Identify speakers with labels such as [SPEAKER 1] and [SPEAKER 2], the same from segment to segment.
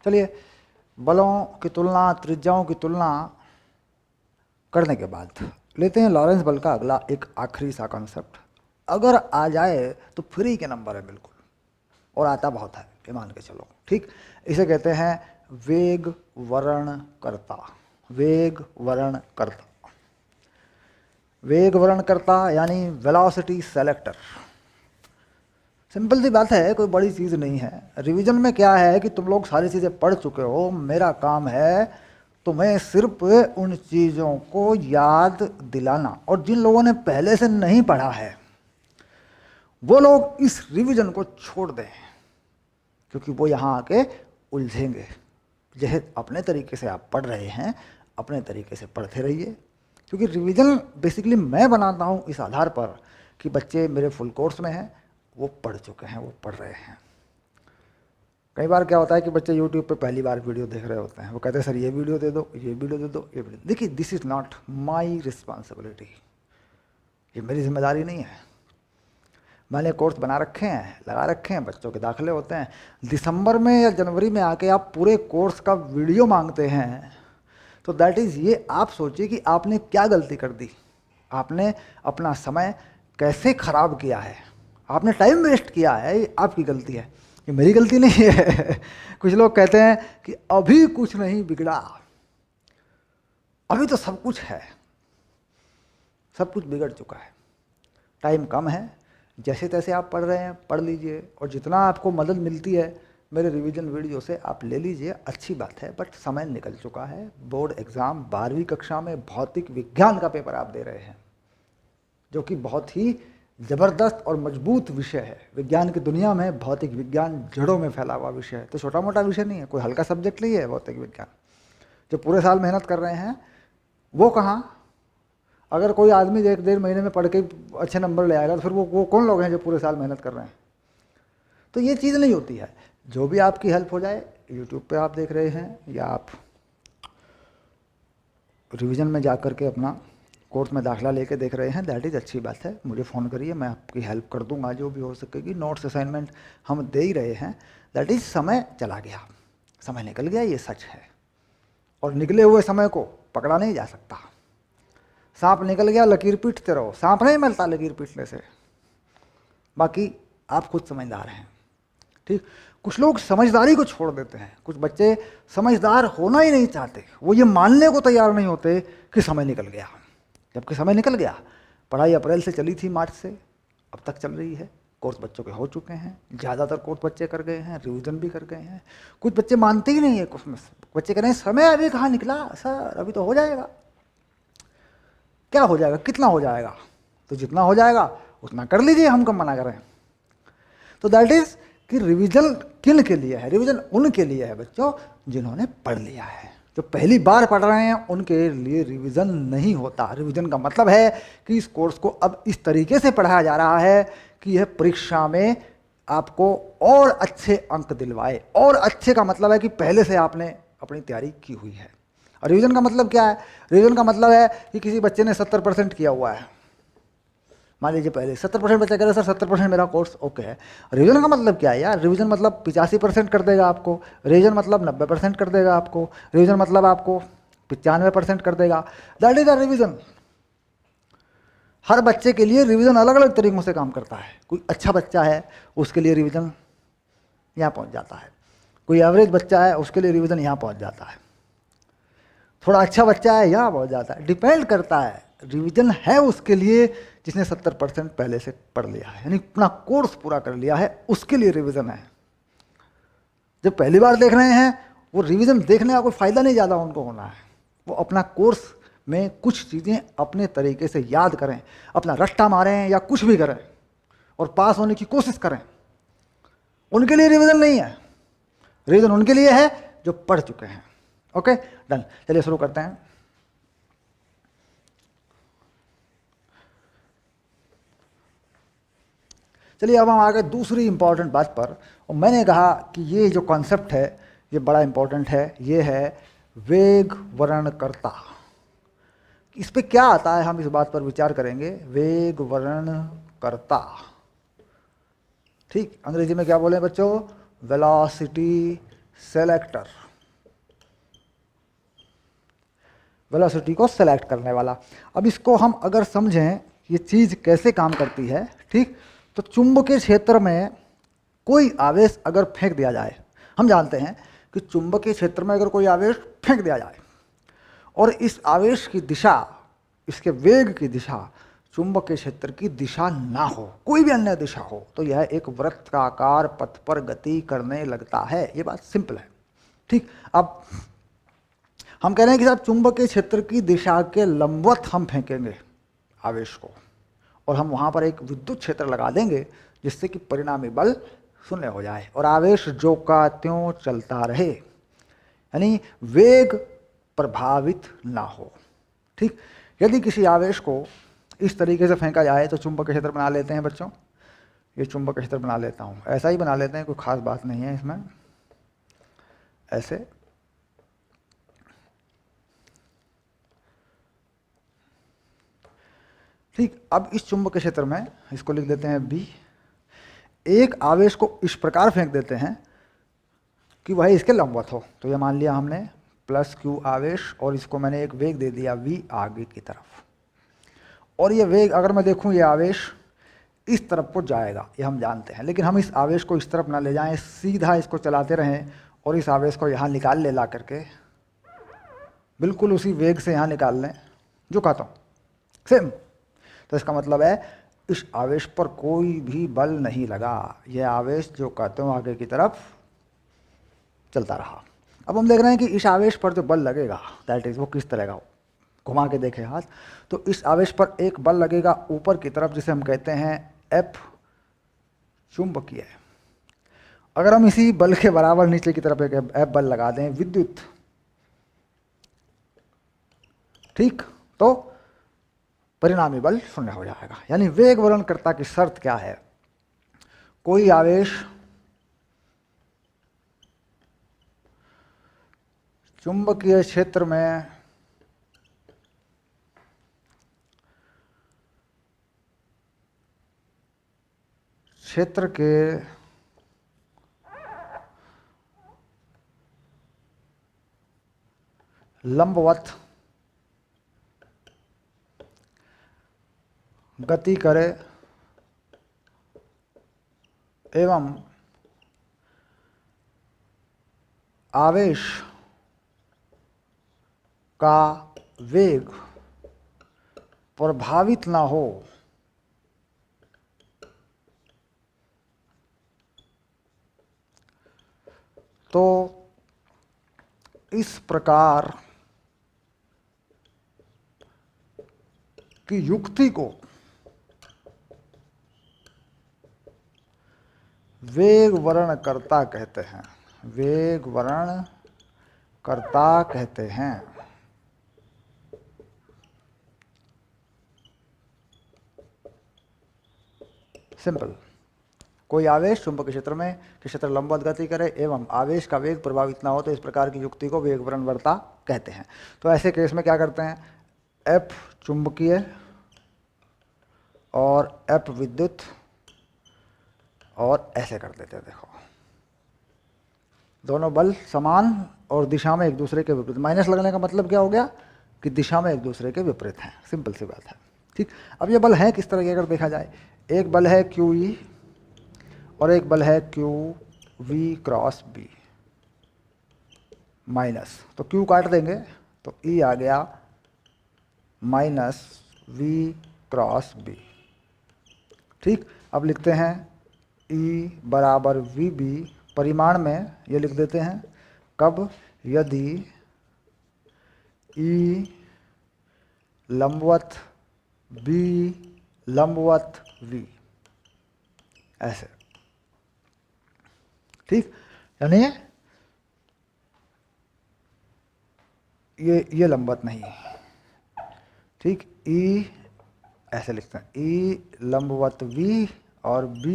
[SPEAKER 1] चलिए, बलों की तुलना, त्रिज्याओं की तुलना करने के बाद लेते हैं लॉरेंस बल का अगला एक आखिरी सा कॉन्सेप्ट। अगर आ जाए तो फ्री के नंबर है बिल्कुल, और आता बहुत है, ये मान के चलो। ठीक, इसे कहते हैं वेग वर्णनकर्ता। वेग वर्णनकर्ता, वेग वर्णनकर्ता यानी वेलोसिटी सेलेक्टर। सिंपल सी बात है, कोई बड़ी चीज़ नहीं है। रिवीजन में क्या है कि तुम लोग सारी चीज़ें पढ़ चुके हो, मेरा काम है तुम्हें सिर्फ उन चीज़ों को याद दिलाना। और जिन लोगों ने पहले से नहीं पढ़ा है वो लोग इस रिवीजन को छोड़ दें, क्योंकि वो यहाँ आके उलझेंगे। जैसे अपने तरीके से आप पढ़ रहे हैं, अपने तरीके से पढ़ते रहिए, क्योंकि रिवीजन बेसिकली मैं बनाता हूँ इस आधार पर कि बच्चे मेरे फुल कोर्स में हैं, वो पढ़ चुके हैं, वो पढ़ रहे हैं। कई बार क्या होता है कि बच्चे यूट्यूब पे पहली बार वीडियो देख रहे होते हैं, वो कहते हैं सर ये वीडियो दे दो, ये वीडियो दे दो, ये वीडियो। देखिए, this is not my responsibility, ये मेरी जिम्मेदारी नहीं है। मैंने कोर्स बना रखे हैं, लगा रखे हैं, बच्चों के दाखिले होते हैं। दिसंबर में या जनवरी में आके आप पूरे कोर्स का वीडियो मांगते हैं, तो दैट इज़, ये आप सोचिए कि आपने क्या गलती कर दी। आपने अपना समय कैसे खराब किया है, आपने टाइम वेस्ट किया है, ये आपकी गलती है, ये मेरी गलती नहीं है। कुछ लोग कहते हैं कि अभी कुछ नहीं बिगड़ा, अभी तो सब कुछ है। सब कुछ बिगड़ चुका है, टाइम कम है। जैसे तैसे आप पढ़ रहे हैं, पढ़ लीजिए, और जितना आपको मदद मिलती है मेरे रिवीजन वीडियो से आप ले लीजिए, अच्छी बात है। बट समय निकल चुका है। बोर्ड एग्ज़ाम 12वीं कक्षा में भौतिक विज्ञान का पेपर आप दे रहे हैं, जो कि बहुत ही ज़बरदस्त और मजबूत विषय है। विज्ञान की दुनिया में भौतिक विज्ञान जड़ों में फैला हुआ विषय है, तो छोटा मोटा विषय नहीं है, कोई हल्का सब्जेक्ट नहीं है भौतिक विज्ञान। जो पूरे साल मेहनत कर रहे हैं वो कहाँ? अगर कोई आदमी 1-1.5 महीने में पढ़ के अच्छे नंबर ले आएगा तो फिर वो कौन लोग हैं जो पूरे साल मेहनत कर रहे हैं? तो ये चीज़ नहीं होती है। जो भी आपकी हेल्प हो जाए, यूट्यूब पे आप देख रहे हैं या आप रिवीजन में जा कर के अपना कोर्स में दाखिला लेके देख रहे हैं, दैट इज़ अच्छी बात है। मुझे फ़ोन करिए, मैं आपकी हेल्प कर दूंगा जो भी हो सकेगी। नोट्स असाइनमेंट हम दे ही रहे हैं। दैट इज़, समय चला गया, समय निकल गया, ये सच है। और निकले हुए समय को पकड़ा नहीं जा सकता। सांप निकल गया, लकीर पीटते रहो, सांप नहीं मिलता लकीर पीटने से। बाकी आप खुद समझदार हैं। ठीक, कुछ लोग समझदारी को छोड़ देते हैं, कुछ बच्चे समझदार होना ही नहीं चाहते, वो ये मानने को तैयार नहीं होते कि समय निकल गया। जबकि समय निकल गया। पढ़ाई अप्रैल से चली थी, मार्च से अब तक चल रही है। कोर्स बच्चों के हो चुके हैं, ज़्यादातर कोर्स बच्चे कर गए हैं, रिवीजन भी कर गए हैं। कुछ बच्चे मानते ही नहीं है, कुछ बच्चे कह रहे हैं समय अभी कहाँ निकला सर, अभी तो हो जाएगा। क्या हो जाएगा, कितना हो जाएगा? तो जितना हो जाएगा उतना कर लीजिए, हम कब मना करें। तो दैट इज कि रिवीजन किन के लिए है? रिवीजन उनके लिए है बच्चों जिन्होंने पढ़ लिया है। जो पहली बार पढ़ रहे हैं उनके लिए रिवीजन नहीं होता। रिवीजन का मतलब है कि इस कोर्स को अब इस तरीके से पढ़ाया जा रहा है कि यह परीक्षा में आपको और अच्छे अंक दिलवाए। और अच्छे का मतलब है कि पहले से आपने अपनी तैयारी की हुई है। और रिवीजन का मतलब क्या है? रिवीजन का मतलब है कि किसी बच्चे ने 70% किया हुआ है, मान लीजिए पहले 70% बच्चा कह रहे सर 70% मेरा कोर्स ओके है। रिवीजन का मतलब क्या है यार? रिवीजन मतलब 85% कर देगा आपको, रिवीजन मतलब 90% कर देगा आपको, रिवीजन मतलब आपको 95% कर देगा। That is a revision. हर बच्चे के लिए रिवीजन अलग अलग तरीकों से काम करता है। कोई अच्छा बच्चा है उसके लिए रिवीजन यहाँ पहुँच जाता है, कोई एवरेज बच्चा है उसके लिए रिवीजन यहाँ पहुँच जाता है, थोड़ा अच्छा बच्चा है यहाँ पहुँच जाता है। डिपेंड करता है। रिवीजन है उसके लिए जिसने 70% पहले से पढ़ लिया है, यानी अपना कोर्स पूरा कर लिया है, उसके लिए रिवीजन है। जब पहली बार देख रहे हैं वो रिवीजन देखने का कोई फायदा नहीं ज़्यादा उनको होना है। वो अपना कोर्स में कुछ चीज़ें अपने तरीके से याद करें, अपना रट्टा मारें या कुछ भी करें और पास होने की कोशिश करें। उनके लिए रिवीजन नहीं है। रिवीजन उनके लिए है जो पढ़ चुके हैं। Okay, done. चलिए शुरू करते हैं। चलिए अब हम आ गए दूसरी इंपॉर्टेंट बात पर। और मैंने कहा कि ये जो कॉन्सेप्ट है ये बड़ा इंपॉर्टेंट है। ये है वेग वर्णनकर्ता। इस पे क्या आता है हम इस बात पर विचार करेंगे। वेग वर्णनकर्ता, ठीक, अंग्रेजी में क्या बोले बच्चों? वेलोसिटी सेलेक्टर, वेलोसिटी को सेलेक्ट करने वाला। अब इसको हम अगर समझें ये चीज़ कैसे काम करती है, ठीक, तो चुंबकीय क्षेत्र में कोई आवेश अगर फेंक दिया जाए, हम जानते हैं कि चुंबकीय क्षेत्र में अगर कोई आवेश फेंक दिया जाए और इस आवेश की दिशा, इसके वेग की दिशा चुंबकीय क्षेत्र की दिशा ना हो, कोई भी अन्य दिशा हो, तो यह एक वृत्ताकार पथ पर गति करने लगता है। ये बात सिंपल है, ठीक। अब हम कह रहे हैं कि साहब चुंबकीय क्षेत्र की दिशा के लंबवत हम फेंकेंगे आवेश को और हम वहाँ पर एक विद्युत क्षेत्र लगा देंगे जिससे कि परिणामी बल शून्य हो जाए और आवेश जो का त्यों चलता रहे, यानी वेग प्रभावित ना हो, ठीक। यदि किसी आवेश को इस तरीके से फेंका जाए तो चुंबकीय क्षेत्र बना लेते हैं बच्चों, ये चुंबकीय क्षेत्र बना लेता हूँ, ऐसा ही बना लेते हैं, कोई खास बात नहीं है इसमें, ऐसे। ठीक, अब इस चुंबकीय क्षेत्र में इसको लिख देते हैं B। एक आवेश को इस प्रकार फेंक देते हैं कि वह इसके लंबवत हो, तो ये मान लिया हमने प्लस Q आवेश और इसको मैंने एक वेग दे दिया V आगे की तरफ, और ये वेग अगर मैं देखूं ये आवेश इस तरफ को जाएगा, ये हम जानते हैं, लेकिन हम इस आवेश को इस तरफ ना ले जाएं, सीधा इसको चलाते रहें और इस आवेश को यहाँ निकाल ले, ला करके बिल्कुल उसी वेग से यहाँ निकाल लें जो कहता हूँ, सेम। तो इसका मतलब है इस आवेश पर कोई भी बल नहीं लगा, यह आवेश जो कहते हो आगे की तरफ चलता रहा। अब हम देख रहे हैं कि इस आवेश पर जो बल लगेगा दैट इज वो किस तरह का, घुमा के देखें हाथ, तो इस आवेश पर एक बल लगेगा ऊपर की तरफ जिसे हम कहते हैं F चुंबकीय। अगर हम इसी बल के बराबर नीचे की तरफ एक F बल लगा दें विद्युत, ठीक, तो परिणामी बल शून्य हो जाएगा। यानी वेग वर्णनकर्ता की शर्त क्या है, कोई आवेश चुंबकीय क्षेत्र में क्षेत्र के लंबवत गति करे एवं आवेश का वेग प्रभावित ना हो, तो इस प्रकार की युक्ति को वेग वर्णनकर्ता कहते हैं, वेग वर्णनकर्ता कहते हैं। सिंपल, कोई आवेश चुंबकीय क्षेत्र में के क्षेत्र लंबवत गति करे एवं आवेश का वेग प्रभावित ना हो, तो इस प्रकार की युक्ति को वेग वर्णनकर्ता कहते हैं। तो ऐसे केस में क्या करते हैं, F चुंबकीय और F विद्युत और ऐसे कर देते हैं। देखो दोनों बल समान और दिशा में एक दूसरे के विपरीत, माइनस लगने का मतलब क्या हो गया कि दिशा में एक दूसरे के विपरीत हैं, सिंपल सी बात है, ठीक। अब ये बल है किस तरह के अगर देखा जाए, एक बल है QE और एक बल है QV क्रॉस B माइनस, तो Q काट देंगे तो E आ गया माइनस V क्रॉस B, ठीक। अब लिखते हैं E बराबर VB, परिमाण में ये लिख देते हैं, कब, यदि E लंबवत B लंबवत V, ऐसे, ठीक। यानी ये लंबवत नहीं है, ठीक। E ऐसे लिखते हैं, E लंबवत V और B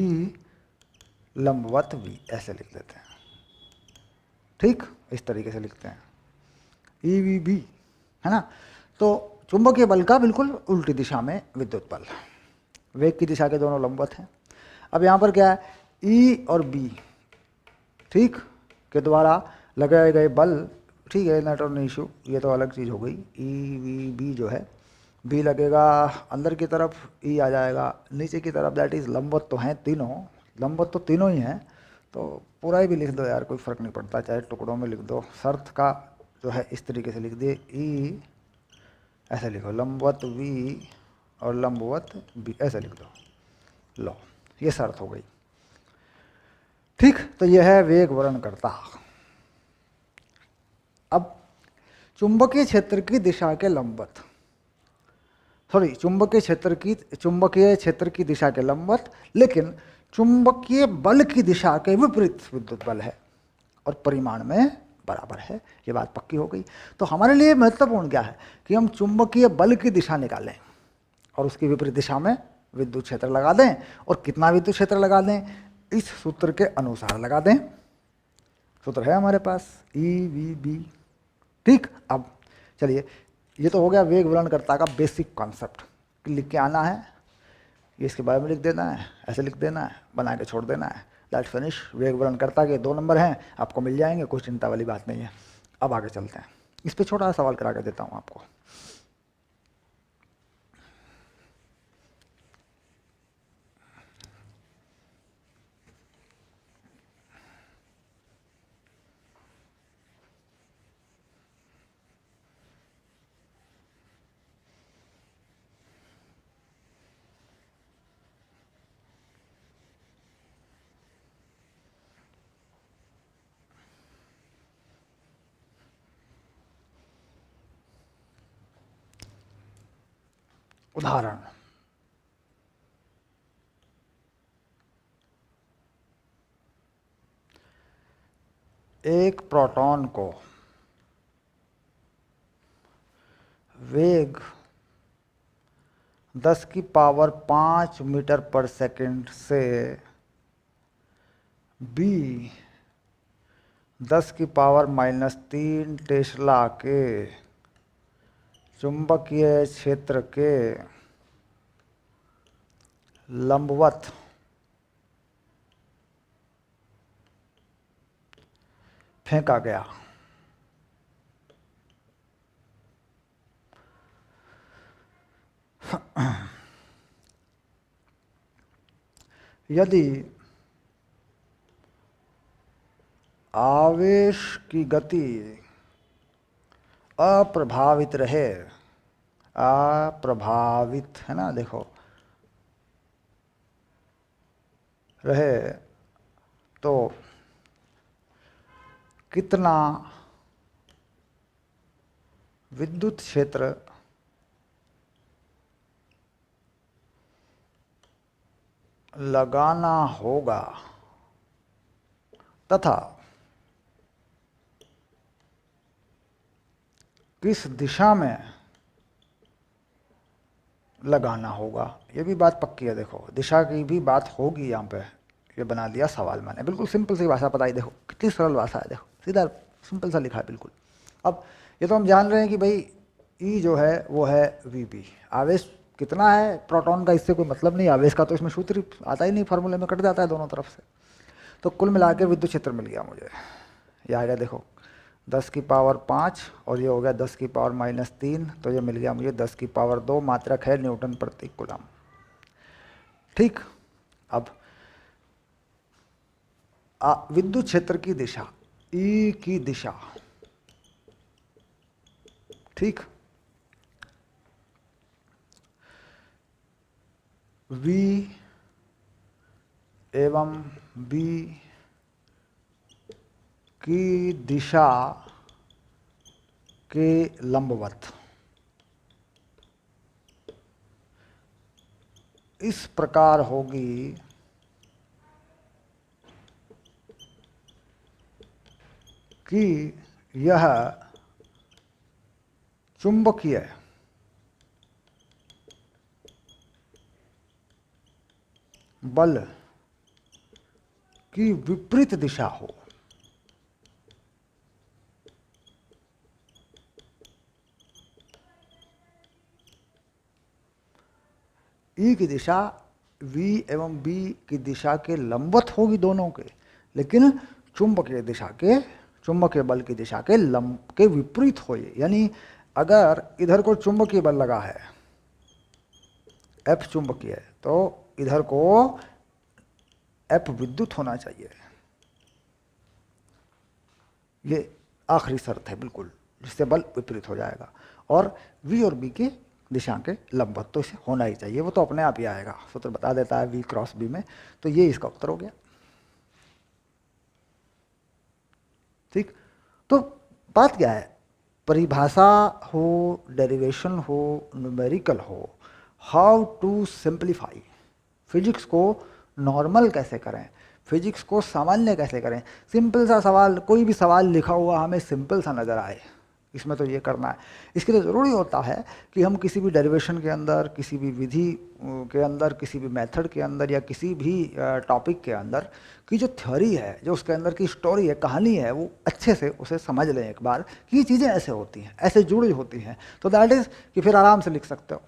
[SPEAKER 1] लंबवत V, ऐसे लिख देते हैं, ठीक। इस तरीके से लिखते हैं EVB, है ना। तो चुंबकीय बल का बिल्कुल उल्टी दिशा में विद्युत बल, वेग की दिशा के दोनों लंबवत हैं। अब यहाँ पर क्या है, E और B, ठीक, के द्वारा लगाए गए बल, ठीक है, नेट और इशू, ये तो अलग चीज़ हो गई। ई वी बी जो है, बी लगेगा अंदर की तरफ, ई आ जाएगा नीचे की तरफ, दैट इज़ लंबवत तो हैं तीनों, लंबवत तो तीनों ही हैं, तो पूरा ही भी लिख दो यार, कोई फ़र्क नहीं पड़ता, चाहे टुकड़ों में लिख दो। शर्त का जो है इस तरीके से लिख दिए, ई ऐसे लिखो, लंबवत वी और लंबवत बी ऐसे लिख दो। लो, ये शर्त हो गई। ठीक, तो यह है वेग वर्णनकर्ता। अब चुंबकीय क्षेत्र की दिशा के लंबवत, सॉरी, चुंबकीय क्षेत्र की दिशा के लंबवत, लेकिन चुंबकीय बल की दिशा के विपरीत विद्युत बल है और परिमाण में बराबर है। ये बात पक्की हो गई। तो हमारे लिए महत्वपूर्ण क्या है कि हम चुंबकीय बल की दिशा निकालें और उसकी विपरीत दिशा में विद्युत क्षेत्र लगा दें, और कितना विद्युत क्षेत्र लगा दें, इस सूत्र के अनुसार लगा दें। सूत्र है हमारे पास, ई वी बी। ठीक, अब चलिए, ये तो हो गया वेग वर्णनकर्ता का बेसिक कॉन्सेप्ट, लिख के आना है, ये इसके बारे में लिख देना है, ऐसे लिख देना है, बना के छोड़ देना है, दैट फिनिश। वेग वर्णनकर्ता के 2 नंबर हैं, आपको मिल जाएंगे, कोई चिंता वाली बात नहीं है। अब आगे चलते हैं, इस पर छोटा सा सवाल करा के देता हूँ आपको। उदाहरण, एक प्रोटॉन को वेग 10 की पावर 5 मीटर पर सेकंड से बी 10 की पावर -3 टेस्ला के चुंबकीय क्षेत्र के लंबवत फेंका गया। यदि आवेश की गति अप्रभावित रहे, अप्रभावित है ना, देखो रहे, तो कितना विद्युत क्षेत्र लगाना होगा तथा किस दिशा में लगाना होगा। ये भी बात पक्की है, देखो दिशा की भी बात होगी यहाँ पे, ये बना दिया सवाल मैंने, बिल्कुल सिंपल सी भाषा बताई, देखो कितनी सरल भाषा है, देखो सीधा सिंपल सा लिखा है बिल्कुल। अब ये तो हम जान रहे हैं कि भाई ई जो है वो है वी बी, आवेश कितना है प्रोटॉन का, इससे कोई मतलब नहीं, आवेश का तो इसमें सूत्र आता ही नहीं, फार्मूले में कट जाता है दोनों तरफ से। तो कुल मिला के विद्युत क्षेत्र मिल गया मुझे, ये आ गया देखो 10 की पावर 5 और ये हो गया 10 की पावर -3, तो ये मिल गया मुझे 10 की पावर 2, मात्रक है न्यूटन प्रति कूलम। ठीक, अब विद्युत क्षेत्र की दिशा, ई की दिशा, ठीक, वी एवं बी की दिशा के लंबवत इस प्रकार होगी कि यह चुंबकीय बल की विपरीत दिशा हो। ई की दिशा वी एवं बी की दिशा के लंबवत होगी दोनों के, लेकिन चुंबकीय दिशा के चुंबकीय बल की दिशा के लंब के विपरीत हो। यानी अगर इधर को चुंबकीय बल लगा है, F चुंबकीय है, तो इधर को F विद्युत होना चाहिए। ये आखिरी शर्त है बिल्कुल, जिससे बल विपरीत हो जाएगा। और V और B की दिशा के लंबवत तो इसे होना ही चाहिए, वो तो अपने आप ही आएगा, सूत्र बता देता है V क्रॉस B में। तो ये इसका उत्तर हो गया। ठीक, तो बात क्या है, परिभाषा हो, डेरिवेशन हो, न्यूमेरिकल हो, हाउ टू सिंप्लीफाई, फिजिक्स को नॉर्मल कैसे करें, फिजिक्स को सामान्य कैसे करें। सिंपल सा सवाल, कोई भी सवाल लिखा हुआ हमें सिंपल सा नज़र आए, इसमें तो ये करना है। इसके लिए ज़रूरी होता है कि हम किसी भी डेरिवेशन के अंदर, किसी भी विधि के अंदर, किसी भी मेथड के अंदर, या किसी भी टॉपिक के अंदर की जो थ्योरी है, जो उसके अंदर की स्टोरी है, कहानी है, वो अच्छे से उसे समझ लें एक बार कि ये चीज़ें ऐसे होती हैं, ऐसे जुड़ी होती हैं। तो दैट इज़ कि फिर आराम से लिख सकते हो।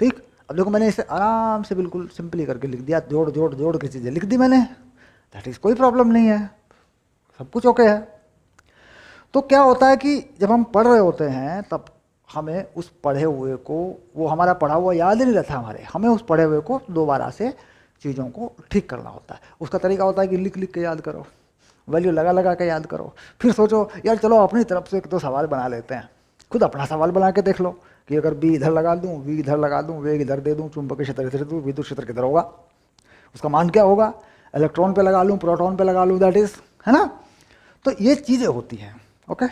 [SPEAKER 1] ठीक, अब देखो मैंने इसे आराम से बिल्कुल सिंपली करके लिख दिया, जोड़ जोड़ जोड़ के चीज़ें लिख दी मैंने, दैट इज़ कोई प्रॉब्लम नहीं है, सब कुछ ओके है। तो क्या होता है कि जब हम पढ़ रहे होते हैं तब हमें उस पढ़े हुए को, वो हमारा पढ़ा हुआ याद नहीं रहता हमें उस पढ़े हुए को दोबारा से चीज़ों को ठीक करना होता है। उसका तरीका होता है कि लिख लिख के याद करो, वैल्यू लगा लगा के याद करो, फिर सोचो यार चलो अपनी तरफ से एक दो सवाल बना लेते हैं, खुद अपना सवाल बना के देख लो कि अगर बी इधर लगा दूँ, वी इधर लगा दूँ, वेग इधर दे दूँ, चुंबकीय क्षेत्र इधर दूँ, विद्युत क्षेत्र किधर होगा, उसका मान क्या होगा, इलेक्ट्रॉन पे लगा लूँ, प्रोटॉन पे लगा लूँ, दैट इज, है ना। तो ये चीज़ें होती हैं। ओके,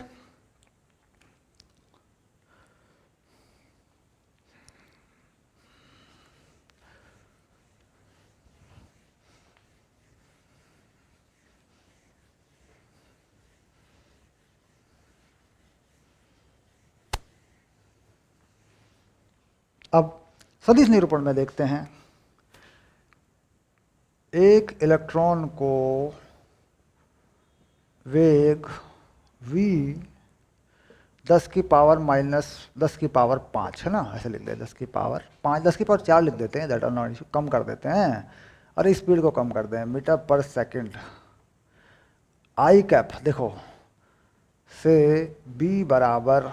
[SPEAKER 1] अब सदिश निरूपण में देखते हैं, एक इलेक्ट्रॉन को वेग v 10 की पावर माइनस 10 की पावर 5 है ना, ऐसे लिख दें 10 की पावर 5, 10 की पावर 4 लिख देते हैं, दैट आर नॉट इशू, कम कर देते हैं, और स्पीड को कम कर दें, मीटर पर सेकंड, आई कैप देखो से b बराबर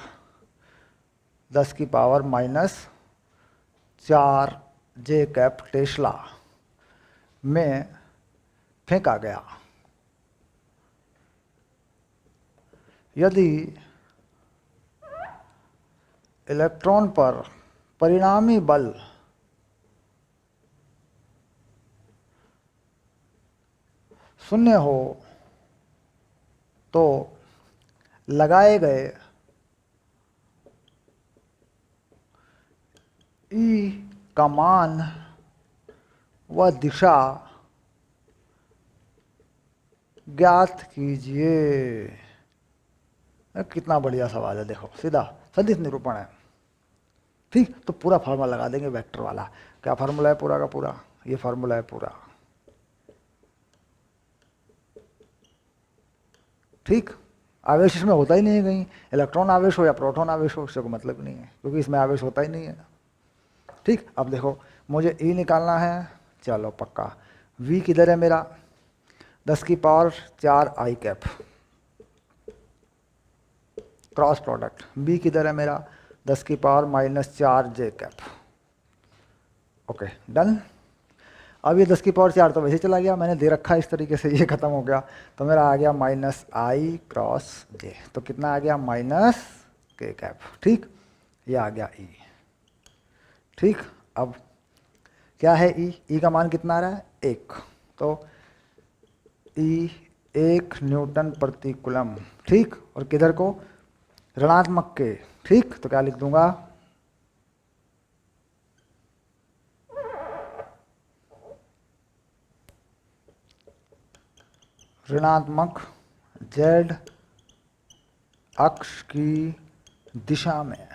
[SPEAKER 1] 10 की पावर माइनस 4 जे कैप टेस्ला में फेंका गया। यदि इलेक्ट्रॉन पर परिणामी बल शून्य हो तो लगाए गए ई का मान व दिशा ज्ञात कीजिए। कितना बढ़िया सवाल है, देखो सीधा सदिश निरूपण है। ठीक, तो पूरा फार्मूला लगा देंगे वेक्टर वाला। क्या फार्मूला है पूरा का पूरा, ये फार्मूला है पूरा। ठीक, आवेश इसमें होता ही नहीं है कहीं, इलेक्ट्रॉन आवेश हो या प्रोटॉन आवेश हो, उससे कोई मतलब नहीं है, क्योंकि इसमें आवेश होता ही नहीं है। ठीक, अब देखो मुझे ई निकालना है, चलो पक्का। वी किधर है मेरा, 10 की पावर 4 आई कैप, क्रॉस प्रोडक्ट। बी किधर है मेरा, 10 की पावर माइनस 4 जे कैप। Okay done. अब ये 10 की पावर 4 तो वैसे चला गया, मैंने दे रखा है इस तरीके से, ये खत्म हो गया, तो मेरा आ गया माइनस आई क्रॉस जे, तो कितना आ गया माइनस के कैप। ठीक, ये आ गया ई। ठीक, अब क्या है ई, ई का मान कितना आ रहा है 1, तो ई 1 न्यूटन प्रति कूलम। ठीक, और किधर को, ऋणात्मक के। ठीक, तो क्या लिख दूंगा, ऋणात्मक z अक्ष की दिशा में,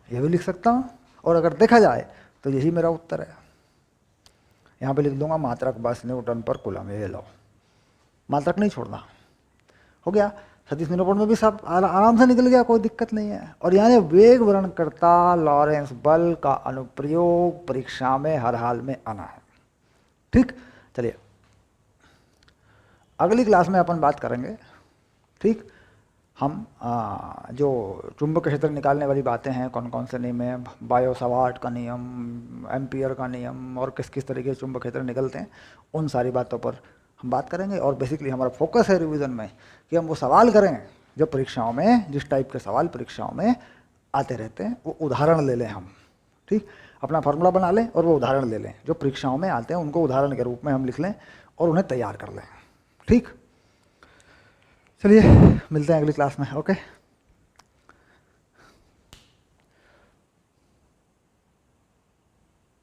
[SPEAKER 1] यह भी लिख सकता हूँ। और अगर देखा जाए तो यही मेरा उत्तर है। यहाँ पे लिख दूंगा मात्रक बस न्यूटन पर कूलम, ये लो, मात्रक नहीं छोड़ना, हो गया। सदिश निरूपण में भी सब आराम से निकल गया, कोई दिक्कत नहीं है। और यानी वेग वर्णनकर्ता लॉरेंस बल का अनुप्रयोग परीक्षा में हर हाल में आना है। ठीक, चलिए अगली क्लास में अपन बात करेंगे, ठीक। हम जो चुंबक क्षेत्र निकालने वाली बातें हैं, कौन कौन से नियम है, बायो सवार्ट का नियम, एम्पियर का नियम, और किस किस तरीके से चुंबक क्षेत्र निकलते हैं, उन सारी बातों पर हम बात करेंगे। और बेसिकली हमारा फोकस है रिवीजन में कि हम वो सवाल करें जो परीक्षाओं में, जिस टाइप के सवाल परीक्षाओं में आते रहते हैं, वो उदाहरण ले लें हम, ठीक। अपना फार्मूला बना लें और वो उदाहरण ले लें जो परीक्षाओं में आते हैं, उनको उदाहरण के रूप में हम लिख लें और उन्हें तैयार कर लें, ठीक। चलिए मिलते हैं अगली क्लास में, ओके।